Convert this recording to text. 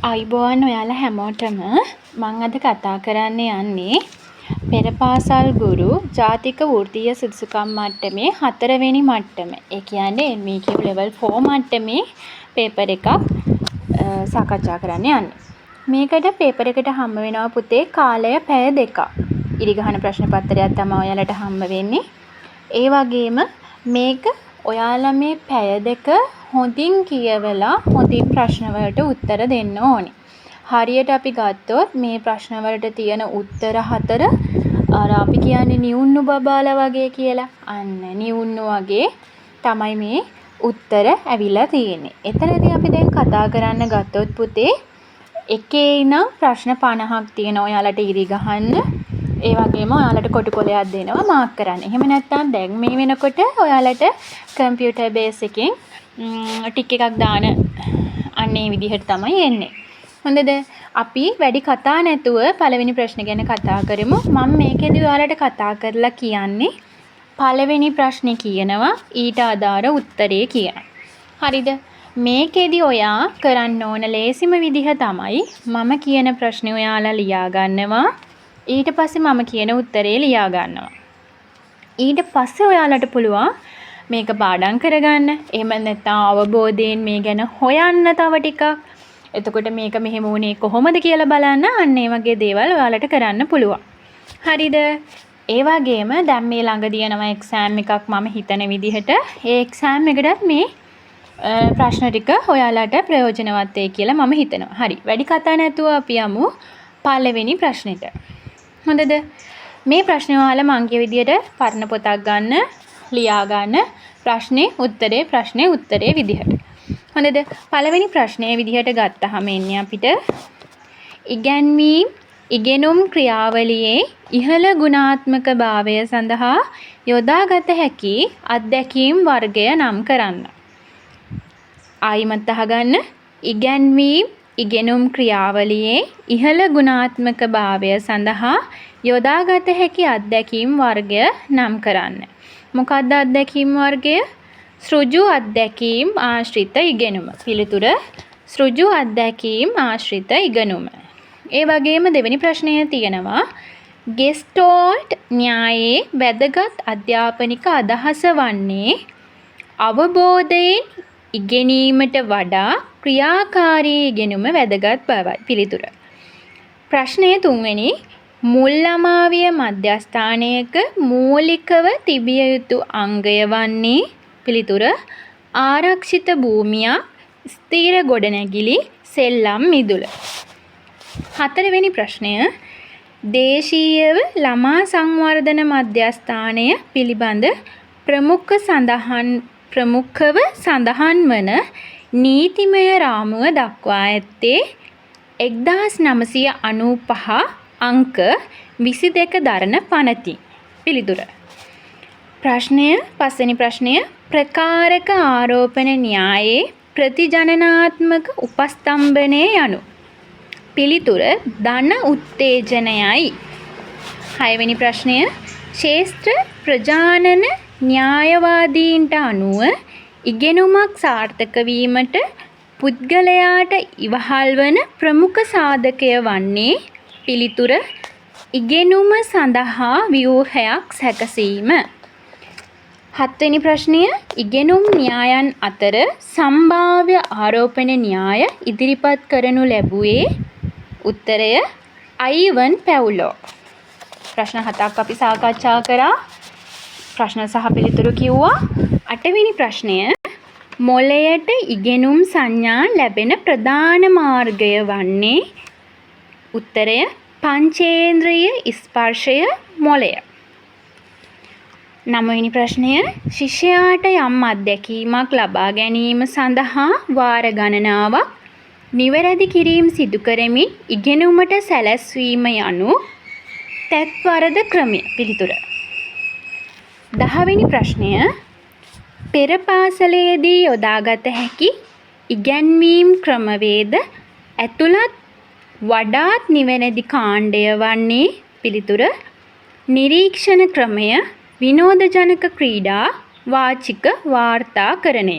අයිබෝන් ඔයාලා හැමෝටම මම අද කතා කරන්න යන්නේ පෙර පාසල් ගුරු ජාතික වෘත්තීය සුදුසුකම් මට්ටමේ 4 වෙනි මට්ටම. ඒ කියන්නේ MEQ level 4 මට්ටමේ පේපර් එකක් සාකච්ඡා කරන්න යන්නේ. මේකට පේපර් එකට හම්බ වෙනවා පුතේ කාලය පැය 2ක්. ඉරිගහන ප්‍රශ්න පත්‍රයක් තමයි ඔයාලට හම්බ වෙන්නේ. ඒ වගේම මේක ඔයාලා මේ පැය 2 හොඳින් කියවලා හොඳින් ප්‍රශ්න වලට උත්තර දෙන්න ඕනේ. හරියට අපි ගත්තොත් මේ ප්‍රශ්න වලට තියෙන උත්තර 4 අර අපි කියන්නේ නිවුන්නු බබාලා වගේ කියලා. අන්න නිවුන්නු වගේ තමයි මේ උත්තර ඇවිල්ලා තියෙන්නේ. එතනදී අපි දැන් කතා කරන්න ගත්තොත් පුතේ එකේ ඉඳන් ප්‍රශ්න 50ක් තියෙනවා ඔයාලට ඉරි ගහන්න. ඒ වගේම ඔයාලට කොටු කොලයක් දෙනවා මාක් කරන්න. එහෙම නැත්නම් දැන් මේ වෙනකොට ඔයාලට කම්පියුටර් බේස් එකෙන් ටික් එකක් දාන අන්නේ විදිහට තමයි එන්නේ. හොඳද? අපි වැඩි කතා නැතුව පළවෙනි ප්‍රශ්න ගැන කතා කරමු. මම මේකෙදි ඔයාලට කතා කරලා කියන්නේ පළවෙනි ප්‍රශ්නේ කියනවා ඊට අදාළ උත්තරේ කියනවා. හරිද? මේකෙදි ඔයා කරන්න ඕන ලේසිම විදිහ තමයි මම කියන ප්‍රශ්නේ ඔයාලා ලියා ගන්නවා. ඊට පස්සේ මම කියන උත්තරේ ලියා ගන්නවා. ඊට පස්සේ ඔයාලට පුළුවන් මේක පාඩම් කරගන්න. එහෙම නැත්නම් අවබෝධයෙන් මේ ගැන හොයන්න තව ටිකක්. එතකොට මේක මෙහෙම වුණේ කොහොමද කියලා බලන්න. අන්න ඒ වගේ දේවල් ඔයාලට කරන්න පුළුවන්. හරිද? ඒ වගේම දැන් මේ ළඟදී යනවා එක්සෑම් එකක් මම හිතන විදිහට. ඒ එක්සෑම් එකටත් මේ ප්‍රශ්න ටික ඔයාලට ප්‍රයෝජනවත් වෙයි කියලා මම හිතනවා. හරි. වැඩි කතා නැතුව අපි යමු පළවෙනි ප්‍රශ්නෙට. හොඳද? මේ ප්‍රශ්නේ ඔයාලා මං කිය විදිහට පරණ පොතක් ගන්න, ලියා ගන්න. ප්‍රශ්නේ උත්තරේ විදිහට. හොඳද? පළවෙනි ප්‍රශ්නේ විදිහට ගත්තාම එන්නේ අපිට ඉගෙනුම් ක්‍රියාවලියේ ඉහළ ගුණාත්මක භාවය සඳහා යොදාගත හැකි අත්දැකීම් වර්ගය නම් කරන්න. ආයිමත් අහගන්න. ඉගෙනුම් ක්‍රියාවලියේ ඉහළ ගුණාත්මක භාවය සඳහා යොදාගත හැකි අත්දැකීම් වර්ගය නම් කරන්න. මොකක්ද අත්දැකීම් වර්ගය? සෘජු අත්දැකීම් ආශ්‍රිත ඉගෙනුම. පිළිතුර සෘජු අත්දැකීම් ආශ්‍රිත ඉගෙනුම. ඒ වගේම දෙවෙනි ප්‍රශ්නය තියෙනවා ගෙස්ටෝල්ට් න්‍යායේ වැදගත් අධ්‍යාපනික අදහස වන්නේ අවබෝධයෙන් ඉගෙනීමට වඩා ක්‍රියාකාරී ඉගෙනුම වැදගත් බවයි. පිළිතුර ප්‍රශ්නය තුන්වෙනි මුල් ළමාවිය මධ්‍යස්ථානයක මූලිකව තිබිය යුතු අංගය වන්නේ. පිළිතුර ආරක්ෂිත භූමියක්, ස්ථීර ගොඩනැගිලි, සෙල්ලම් මිදුල. හතරවෙනි ප්‍රශ්නය දේශීයව ළමා සංවර්ධන මධ්‍යස්ථානය පිළිබඳ ප්‍රමුඛව සඳහන් වන නීතිමය රාමුව දක්වා ඇත්තේ 1995 අංක 22 දරන පනති. පිළිතුර පස්වෙනි ප්‍රශ්නය ප්‍රකාරක ආරෝපණ න්‍යායේ ප්‍රතිජනනාත්මක උපස්තම්භනය යනු. පිළිතුර ධන උත්තේජනයයි. හයවෙනි ප්‍රශ්නය ශේෂ්ත්‍ර ප්‍රජානන න්‍යායවාදීන්ට අනුව ඉගෙනුමක් සාර්ථක වීමට පුද්ගලයාට ඉවහල් වන ප්‍රමුඛ සාධකය වන්නේ. පිළිතුර ඉගෙනුම සඳහා ව්‍යූහයක් සැකසීම. හත්වෙනි ප්‍රශ්නය ඉගෙනුම් න්‍යායන් අතර සම්භාව්‍ය ආරෝපණ න්‍යාය ඉදිරිපත් කරනු ලැබුවේ. උත්තරය අයිවන් පැවුලෝ. ප්‍රශ්න 7ක් අපි සාකච්ඡා කරා. ප්‍රශ්න සහ පිළිතුරු කිව්වා. 8වෙනි ප්‍රශ්නය මොළයට ඉගෙනුම් සංඥා ලැබෙන ප්‍රධාන මාර්ගය වන්නේ. උත්තරය පංචේන්ද්‍රිය ස්පර්ශය මොළය. 9වෙනි ප්‍රශ්නය ශිෂ්‍යයාට යම් අත්දැකීමක් ලබා ගැනීම සඳහා වාර ගණනාවක් නිවැරදි කිරීම සිදු කරමින් ඉගෙනුමට සැලැස්වීම යනු තැත්වරද ක්‍රමය. පිළිතුර 10වෙනි ප්‍රශ්නය පෙර පාසලේදී යොදාගත හැකි ඉගැන්වීම් ක්‍රමවේද ඇතුළත් වඩාත් නිවැරදි කාණ්ඩය වන්නේ. පිළිතුර නිරීක්ෂණ ක්‍රමය, විනෝදජනක ක්‍රීඩා, වාචික වාර්තාකරණය.